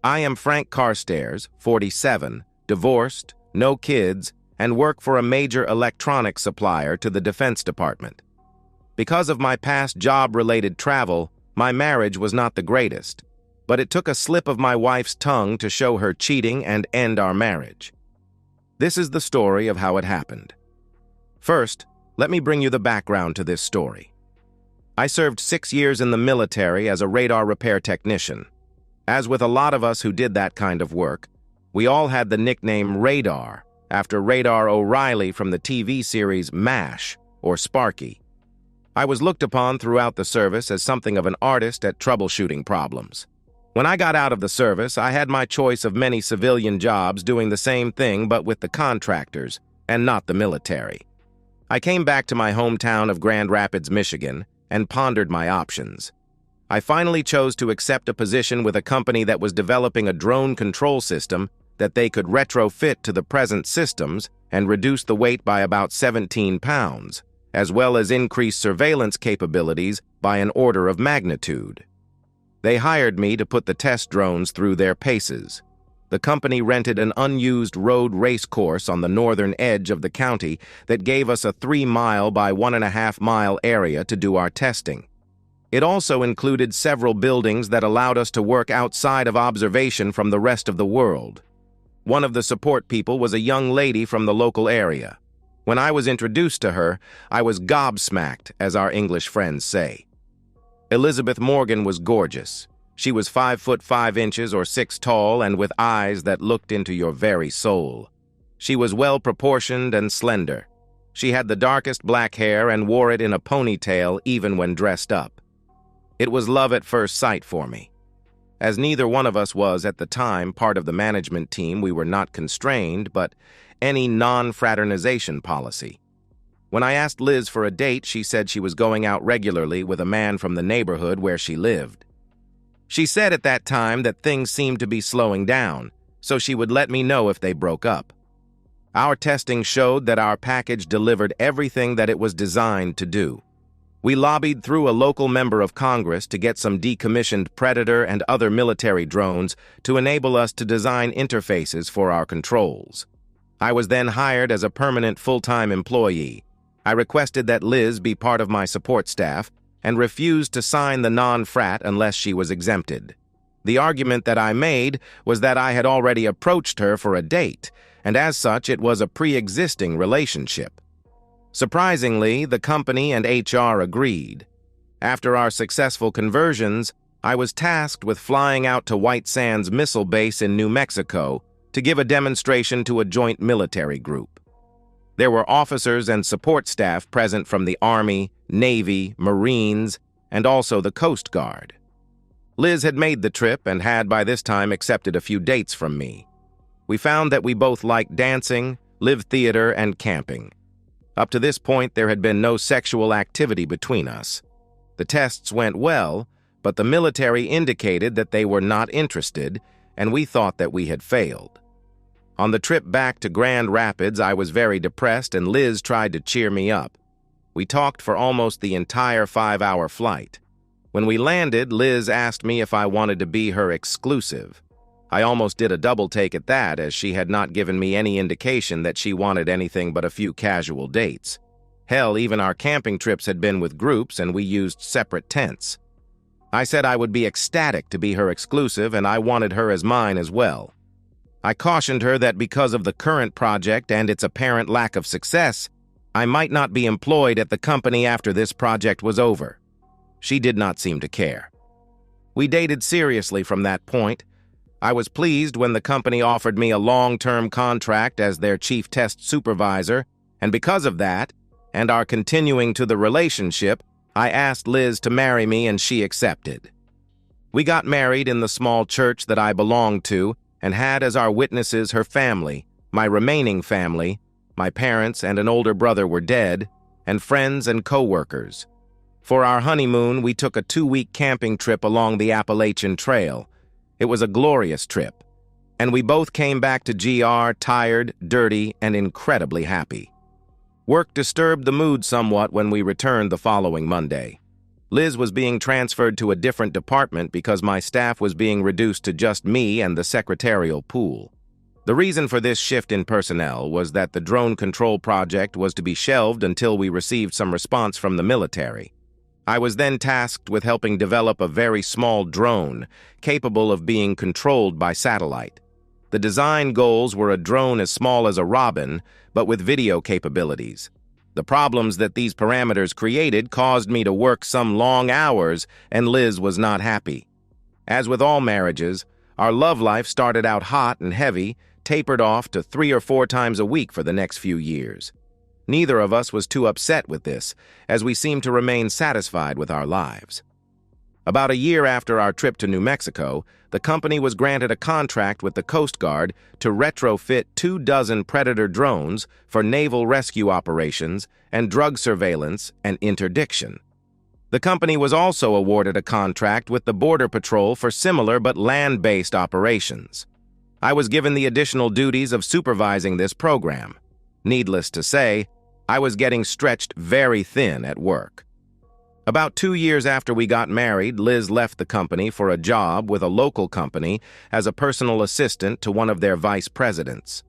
I am Frank Carstairs, 47, divorced, no kids, and work for a major electronics supplier to the Defense Department. Because of my past job-related travel, my marriage was not the greatest, but it took a slip of my wife's tongue to show her cheating and end our marriage. This is the story of how it happened. First, let me bring you the background to this story. I served 6 years in the military as a radar repair technician. As with a lot of us who did that kind of work, we all had the nickname Radar, after Radar O'Reilly from the TV series MASH, or Sparky. I was looked upon throughout the service as something of an artist at troubleshooting problems. When I got out of the service, I had my choice of many civilian jobs doing the same thing but with the contractors, and not the military. I came back to my hometown of Grand Rapids, Michigan, and pondered my options. I finally chose to accept a position with a company that was developing a drone control system that they could retrofit to the present systems and reduce the weight by about 17 pounds, as well as increase surveillance capabilities by an order of magnitude. They hired me to put the test drones through their paces. The company rented an unused road race course on the northern edge of the county that gave us a 3-mile by 1.5-mile area to do our testing. It also included several buildings that allowed us to work outside of observation from the rest of the world. One of the support people was a young lady from the local area. When I was introduced to her, I was gobsmacked, as our English friends say. Elizabeth Morgan was gorgeous. She was 5 foot 5 inches or 6 tall and with eyes that looked into your very soul. She was well-proportioned and slender. She had the darkest black hair and wore it in a ponytail even when dressed up. It was love at first sight for me. As neither one of us was, at the time, part of the management team, we were not constrained, but any non-fraternization policy. When I asked Liz for a date, she said she was going out regularly with a man from the neighborhood where she lived. She said at that time that things seemed to be slowing down, so she would let me know if they broke up. Our testing showed that our package delivered everything that it was designed to do. We lobbied through a local member of Congress to get some decommissioned Predator and other military drones to enable us to design interfaces for our controls. I was then hired as a permanent full-time employee. I requested that Liz be part of my support staff and refused to sign the non-frat unless she was exempted. The argument that I made was that I had already approached her for a date, and as such it was a pre-existing relationship. Surprisingly, the company and HR agreed. After our successful conversions, I was tasked with flying out to White Sands Missile Base in New Mexico to give a demonstration to a joint military group. There were officers and support staff present from the Army, Navy, Marines, and also the Coast Guard. Liz had made the trip and had by this time accepted a few dates from me. We found that we both liked dancing, live theater, and camping. Up to this point, there had been no sexual activity between us. The tests went well, but the military indicated that they were not interested, and we thought that we had failed. On the trip back to Grand Rapids, I was very depressed, and Liz tried to cheer me up. We talked for almost the entire 5-hour flight. When we landed, Liz asked me if I wanted to be her exclusive. I almost did a double take at that, as she had not given me any indication that she wanted anything but a few casual dates. Hell, even our camping trips had been with groups, and we used separate tents. I said I would be ecstatic to be her exclusive, and I wanted her as mine as well. I cautioned her that because of the current project and its apparent lack of success, I might not be employed at the company after this project was over. She did not seem to care. We dated seriously from that point. I was pleased when the company offered me a long-term contract as their chief test supervisor, and because of that, and our continuing to the relationship, I asked Liz to marry me and she accepted. We got married in the small church that I belonged to and had as our witnesses her family, my remaining family, my parents and an older brother were dead, and friends and co-workers. For our honeymoon, we took a 2-week camping trip along the Appalachian Trail. It was a glorious trip, and we both came back to GR tired, dirty, and incredibly happy. Work disturbed the mood somewhat when we returned the following Monday. Liz was being transferred to a different department because my staff was being reduced to just me and the secretarial pool. The reason for this shift in personnel was that the drone control project was to be shelved until we received some response from the military. I was then tasked with helping develop a very small drone capable of being controlled by satellite. The design goals were a drone as small as a robin, but with video capabilities. The problems that these parameters created caused me to work some long hours, and Liz was not happy. As with all marriages, our love life started out hot and heavy, tapered off to 3 or 4 times a week for the next few years. Neither of us was too upset with this, as we seemed to remain satisfied with our lives. About a year after our trip to New Mexico, the company was granted a contract with the Coast Guard to retrofit 24 Predator drones for naval rescue operations and drug surveillance and interdiction. The company was also awarded a contract with the Border Patrol for similar but land-based operations. I was given the additional duties of supervising this program. Needless to say, I was getting stretched very thin at work. About 2 years after we got married, Liz left the company for a job with a local company as a personal assistant to one of their vice presidents.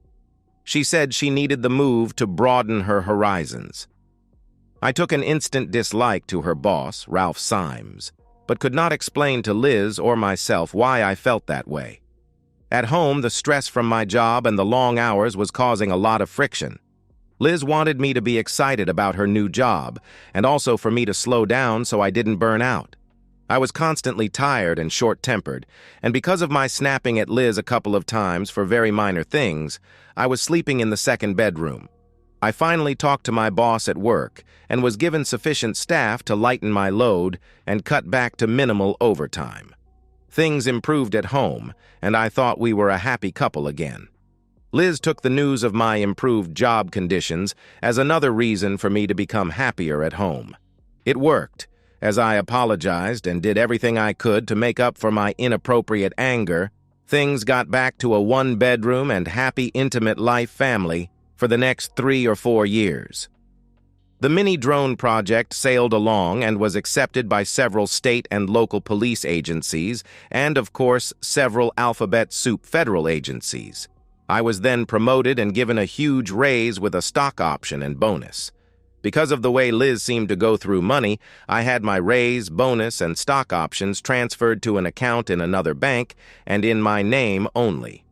She said she needed the move to broaden her horizons. I took an instant dislike to her boss, Ralph Symes, but could not explain to Liz or myself why I felt that way. At home, the stress from my job and the long hours was causing a lot of friction. Liz wanted me to be excited about her new job, and also for me to slow down so I didn't burn out. I was constantly tired and short-tempered, and because of my snapping at Liz a couple of times for very minor things, I was sleeping in the second bedroom. I finally talked to my boss at work and was given sufficient staff to lighten my load and cut back to minimal overtime. Things improved at home, and I thought we were a happy couple again. Liz took the news of my improved job conditions as another reason for me to become happier at home. It worked, as I apologized and did everything I could to make up for my inappropriate anger. Things got back to a 1-bedroom and happy, intimate life family for the next 3 or 4 years. The mini drone project sailed along and was accepted by several state and local police agencies and, of course, several alphabet soup federal agencies. I was then promoted and given a huge raise with a stock option and bonus. Because of the way Liz seemed to go through money, I had my raise, bonus, and stock options transferred to an account in another bank and in my name only.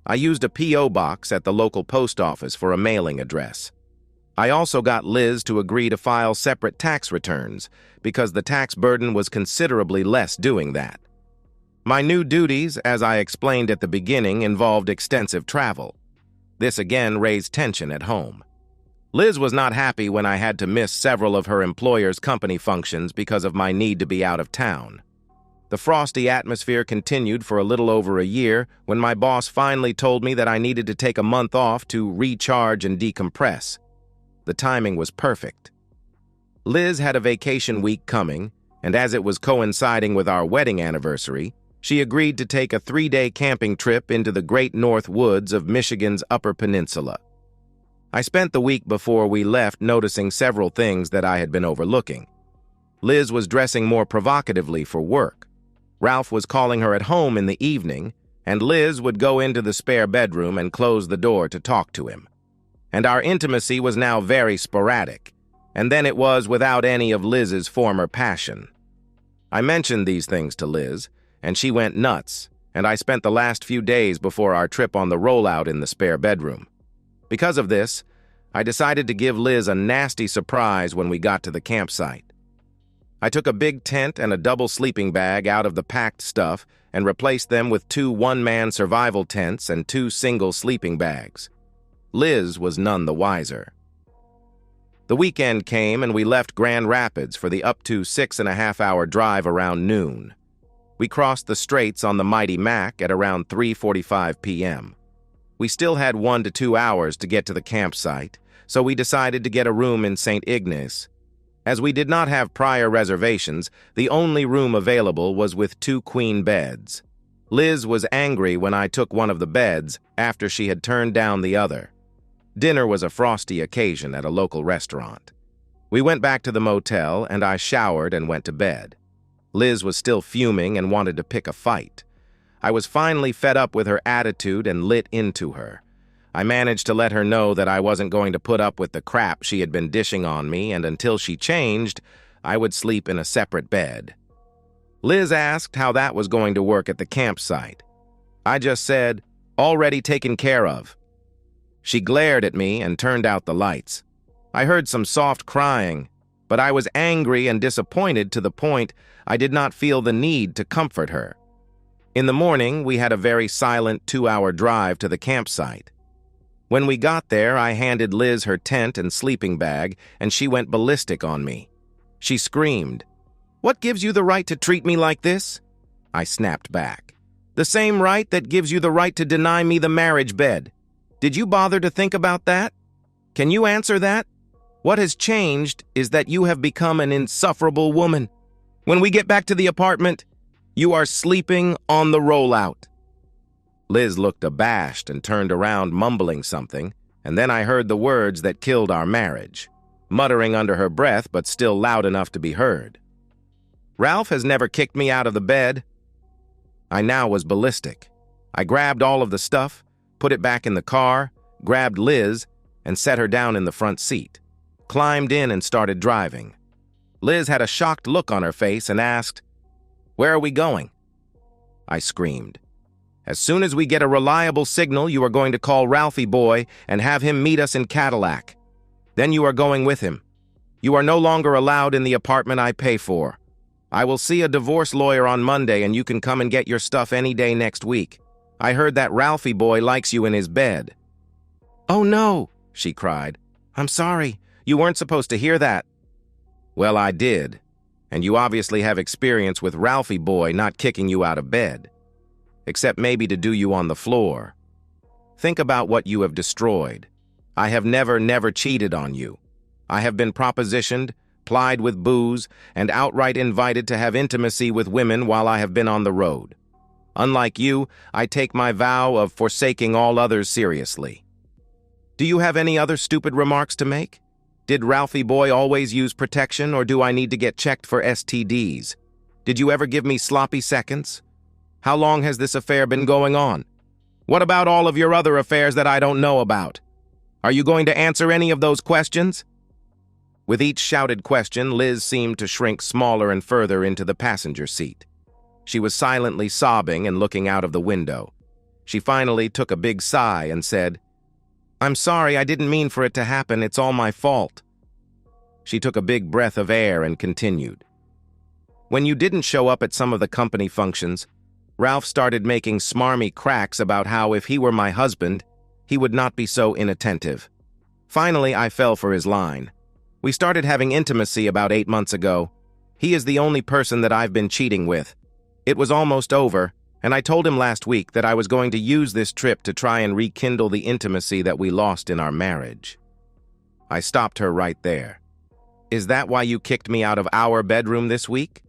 I used a P.O. box at the local post office for a mailing address. I also got Liz to agree to file separate tax returns because the tax burden was considerably less doing that. My new duties, as I explained at the beginning, involved extensive travel. This again raised tension at home. Liz was not happy when I had to miss several of her employer's company functions because of my need to be out of town. The frosty atmosphere continued for a little over a year when my boss finally told me that I needed to take a month off to recharge and decompress. The timing was perfect. Liz had a vacation week coming, and as it was coinciding with our wedding anniversary, she agreed to take a 3-day camping trip into the Great North Woods of Michigan's Upper Peninsula. I spent the week before we left noticing several things that I had been overlooking. Liz was dressing more provocatively for work. Ralph was calling her at home in the evening, and Liz would go into the spare bedroom and close the door to talk to him. And our intimacy was now very sporadic, and then it was without any of Liz's former passion. I mentioned these things to Liz, and she went nuts, and I spent the last few days before our trip on the rollout in the spare bedroom. Because of this, I decided to give Liz a nasty surprise when we got to the campsite. I took a big tent and a double sleeping bag out of the packed stuff and replaced them with 2 one-man survival tents and 2 single sleeping bags. Liz was none the wiser. The weekend came and we left Grand Rapids for the up to 6.5-hour drive around noon. We crossed the straits on the Mighty Mac at around 3:45 p.m. We still had 1 to 2 hours to get to the campsite, so we decided to get a room in St. Ignace. As we did not have prior reservations, the only room available was with 2 queen beds. Liz was angry when I took one of the beds after she had turned down the other. Dinner was a frosty occasion at a local restaurant. We went back to the motel, and I showered and went to bed. Liz was still fuming and wanted to pick a fight. I was finally fed up with her attitude and lit into her. I managed to let her know that I wasn't going to put up with the crap she had been dishing on me, and until she changed, I would sleep in a separate bed. Liz asked how that was going to work at the campsite. I just said, "Already taken care of." She glared at me and turned out the lights. I heard some soft crying, but I was angry and disappointed to the point I did not feel the need to comfort her. In the morning, we had a very silent 2-hour drive to the campsite. When we got there, I handed Liz her tent and sleeping bag, and she went ballistic on me. She screamed, "What gives you the right to treat me like this?" I snapped back. "The same right that gives you the right to deny me the marriage bed. Did you bother to think about that? Can you answer that? What has changed is that you have become an insufferable woman. When we get back to the apartment, you are sleeping on the rollout." Liz looked abashed and turned around mumbling something, and then I heard the words that killed our marriage, muttering under her breath but still loud enough to be heard. "Ralph has never kicked me out of the bed." I now was ballistic. I grabbed all of the stuff, put it back in the car, grabbed Liz, and set her down in the front seat, climbed in and started driving. Liz had a shocked look on her face and asked, "Where are we going?" I screamed, "As soon as we get a reliable signal, you are going to call Ralphie boy and have him meet us in Cadillac. Then you are going with him. You are no longer allowed in the apartment I pay for. I will see a divorce lawyer on Monday, and you can come and get your stuff any day next week. I heard that Ralphie boy likes you in his bed." "Oh no," she cried. "I'm sorry. You weren't supposed to hear that." "Well, I did. And you obviously have experience with Ralphie boy not kicking you out of bed. Except maybe to do you on the floor. Think about what you have destroyed. I have never cheated on you. I have been propositioned, plied with booze, and outright invited to have intimacy with women while I have been on the road. Unlike you, I take my vow of forsaking all others seriously. Do you have any other stupid remarks to make? Did Ralphie boy always use protection, or do I need to get checked for STDs? Did you ever give me sloppy seconds? How long has this affair been going on? What about all of your other affairs that I don't know about? Are you going to answer any of those questions?" With each shouted question, Liz seemed to shrink smaller and further into the passenger seat. She was silently sobbing and looking out of the window. She finally took a big sigh and said, "I'm sorry, I didn't mean for it to happen. It's all my fault." She took a big breath of air and continued. "When you didn't show up at some of the company functions, Ralph started making smarmy cracks about how if he were my husband, he would not be so inattentive. Finally, I fell for his line. We started having intimacy about 8 months ago. He is the only person that I've been cheating with. It was almost over, and I told him last week that I was going to use this trip to try and rekindle the intimacy that we lost in our marriage." I stopped her right there. "Is that why you kicked me out of our bedroom this week?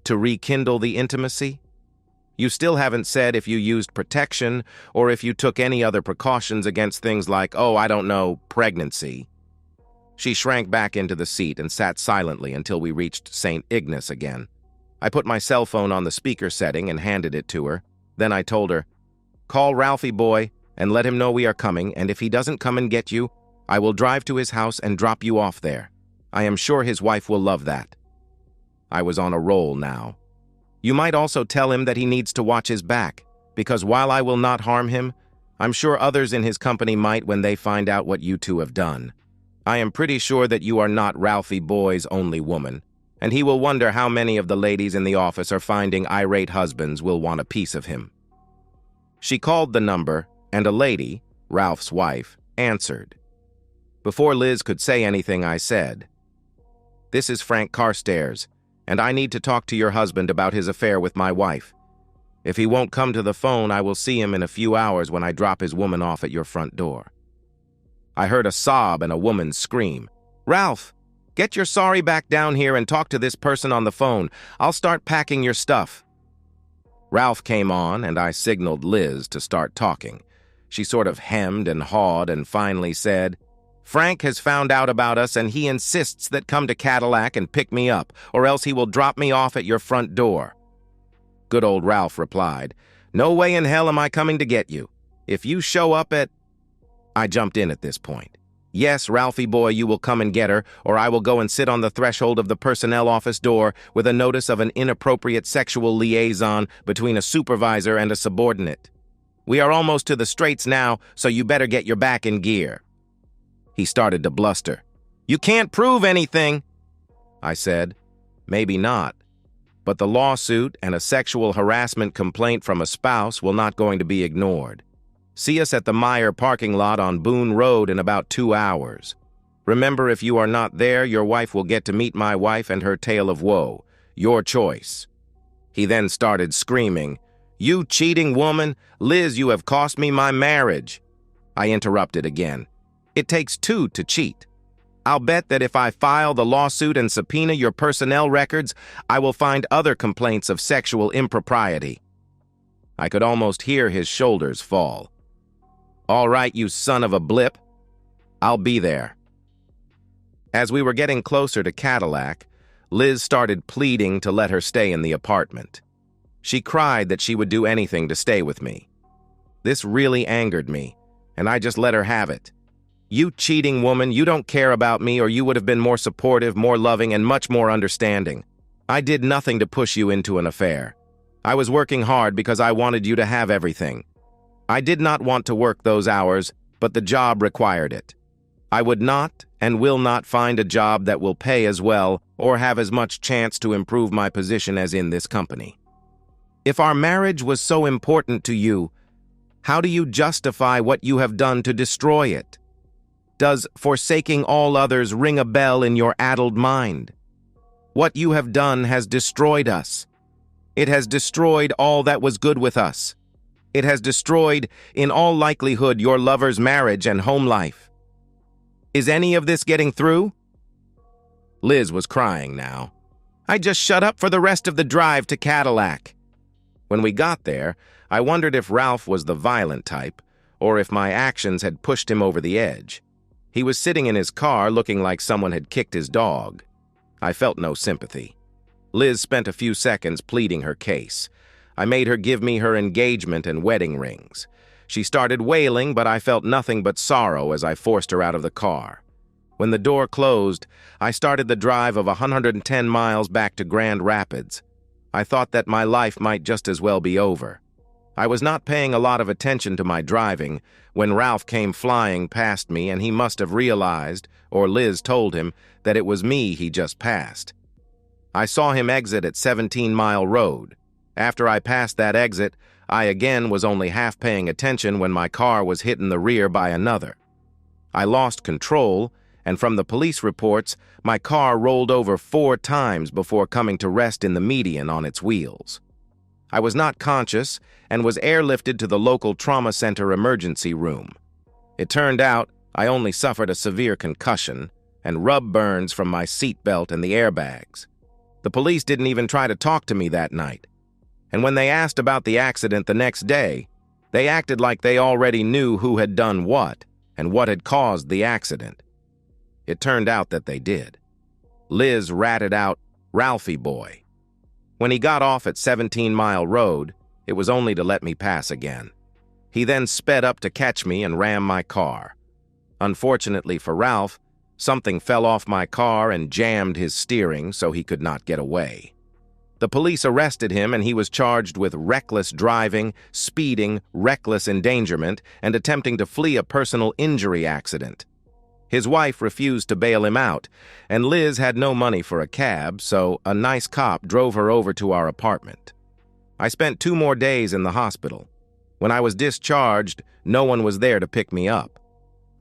To rekindle the intimacy? You still haven't said if you used protection or if you took any other precautions against things like, oh, I don't know, pregnancy." She shrank back into the seat and sat silently until we reached St. Ignace again. I put my cell phone on the speaker setting and handed it to her. Then I told her, "Call Ralphie boy and let him know we are coming, and if he doesn't come and get you, I will drive to his house and drop you off there. I am sure his wife will love that." I was on a roll now. "You might also tell him that he needs to watch his back, because while I will not harm him, I'm sure others in his company might when they find out what you two have done. I am pretty sure that you are not Ralphie boy's only woman, and he will wonder how many of the ladies in the office are finding irate husbands will want a piece of him." She called the number, and a lady, Ralph's wife, answered. Before Liz could say anything, I said, "This is Frank Carstairs, and I need to talk to your husband about his affair with my wife. If he won't come to the phone, I will see him in a few hours when I drop his woman off at your front door." I heard a sob and a woman's scream. "Ralph, get your sorry back down here and talk to this person on the phone. I'll start packing your stuff." Ralph came on, and I signaled Liz to start talking. She sort of hemmed and hawed and finally said, Frank has found out about us and he insists that come to Cadillac and pick me up, or else he will drop me off at your front door. Good old Ralph replied, "No way in hell am I coming to get you. If you show up at—" I jumped in at this point. "Yes, Ralphie boy, you will come and get her, or I will go and sit on the threshold of the personnel office door with a notice of an inappropriate sexual liaison between a supervisor and a subordinate. We are almost to the straights now, so you better get your back in gear." He started to bluster. "You can't prove anything." I said, "Maybe not. But the lawsuit and a sexual harassment complaint from a spouse will not going to be ignored. See us at the Meyer parking lot on Boone Road in about 2 hours. Remember, if you are not there, your wife will get to meet my wife and her tale of woe. Your choice." He then started screaming, "You cheating woman! Liz, you have cost me my marriage." I interrupted again. "It takes two to cheat. I'll bet that if I file the lawsuit and subpoena your personnel records, I will find other complaints of sexual impropriety." I could almost hear his shoulders fall. "All right, you son of a blip. I'll be there." As we were getting closer to Cadillac, Liz started pleading to let her stay in the apartment. She cried that she would do anything to stay with me. This really angered me, and I just let her have it. "You cheating woman, you don't care about me, or you would have been more supportive, more loving, and much more understanding. I did nothing to push you into an affair. I was working hard because I wanted you to have everything. I did not want to work those hours, but the job required it. I would not and will not find a job that will pay as well or have as much chance to improve my position as in this company. If our marriage was so important to you, how do you justify what you have done to destroy it? Does forsaking all others ring a bell in your addled mind? What you have done has destroyed us. It has destroyed all that was good with us. It has destroyed, in all likelihood, your lover's marriage and home life. Is any of this getting through?" Liz was crying now. "I just shut up for the rest of the drive to Cadillac." When we got there, I wondered if Ralph was the violent type, or if my actions had pushed him over the edge. He was sitting in his car looking like someone had kicked his dog. I felt no sympathy. Liz spent a few seconds pleading her case. I made her give me her engagement and wedding rings. She started wailing, but I felt nothing but sorrow as I forced her out of the car. When the door closed, I started the drive of 110 miles back to Grand Rapids. I thought that my life might just as well be over. I was not paying a lot of attention to my driving when Ralph came flying past me, and he must have realized, or Liz told him, that it was me he just passed. I saw him exit at 17 Mile Road. After I passed that exit, I again was only half paying attention when my car was hit in the rear by another. I lost control, and from the police reports, my car rolled over 4 times before coming to rest in the median on its wheels. I was not conscious and was airlifted to the local trauma center emergency room. It turned out I only suffered a severe concussion and rub burns from my seatbelt and the airbags. The police didn't even try to talk to me that night. And when they asked about the accident the next day, they acted like they already knew who had done what and what had caused the accident. It turned out that they did. Liz ratted out, "Ralphie boy." When he got off at 17 Mile Road, it was only to let me pass again. He then sped up to catch me and rammed my car. Unfortunately for Ralph, something fell off my car and jammed his steering so he could not get away. The police arrested him and he was charged with reckless driving, speeding, reckless endangerment, and attempting to flee a personal injury accident. His wife refused to bail him out, and Liz had no money for a cab, so a nice cop drove her over to our apartment. I spent 2 more days in the hospital. When I was discharged, no one was there to pick me up.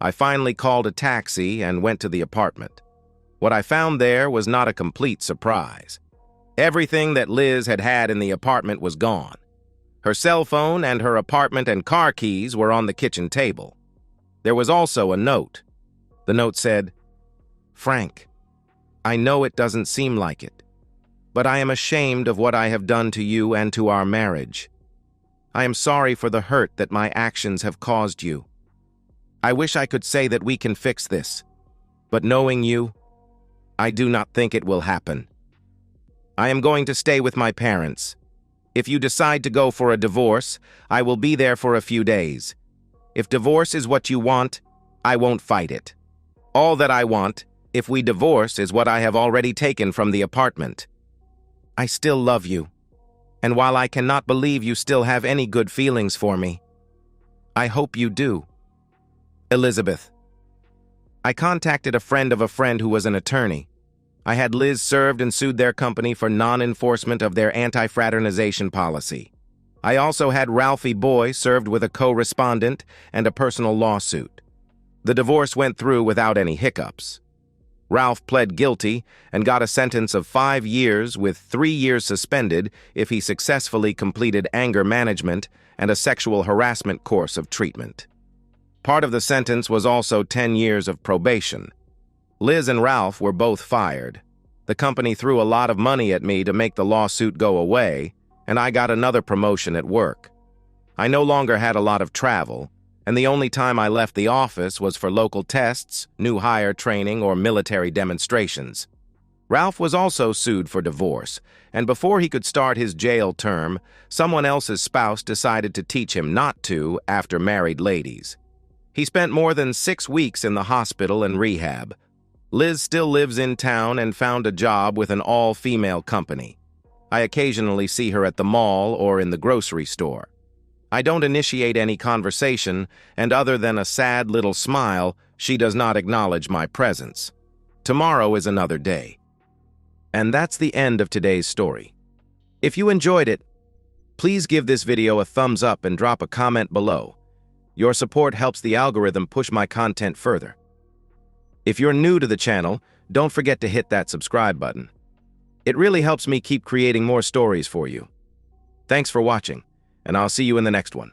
I finally called a taxi and went to the apartment. What I found there was not a complete surprise. Everything that Liz had had in the apartment was gone. Her cell phone and her apartment and car keys were on the kitchen table. There was also a note. The note said, "Frank, I know it doesn't seem like it, but I am ashamed of what I have done to you and to our marriage. I am sorry for the hurt that my actions have caused you. I wish I could say that we can fix this, but knowing you, I do not think it will happen. I am going to stay with my parents. If you decide to go for a divorce, I will be there for a few days. If divorce is what you want, I won't fight it. All that I want, if we divorce, is what I have already taken from the apartment. I still love you, and while I cannot believe you still have any good feelings for me, I hope you do. Elizabeth. I contacted a friend of a friend who was an attorney. I had Liz served and sued their company for non-enforcement of their anti-fraternization policy. I also had Ralphie Boy served with a co-respondent and a personal lawsuit. The divorce went through without any hiccups. Ralph pled guilty and got a sentence of 5 years with 3 years suspended if he successfully completed anger management and a sexual harassment course of treatment. Part of the sentence was also 10 years of probation. Liz and Ralph were both fired. The company threw a lot of money at me to make the lawsuit go away, and I got another promotion at work. I no longer had a lot of travel, and the only time I left the office was for local tests, new hire training, or military demonstrations. Ralph was also sued for divorce, and before he could start his jail term, someone else's spouse decided to teach him not to after married ladies. He spent more than 6 weeks in the hospital and rehab. Liz still lives in town and found a job with an all-female company. I occasionally see her at the mall or in the grocery store. I don't initiate any conversation, and other than a sad little smile, she does not acknowledge my presence. Tomorrow is another day. And that's the end of today's story. If you enjoyed it, please give this video a thumbs up and drop a comment below. Your support helps the algorithm push my content further. If you're new to the channel, don't forget to hit that subscribe button. It really helps me keep creating more stories for you. Thanks for watching, and I'll see you in the next one.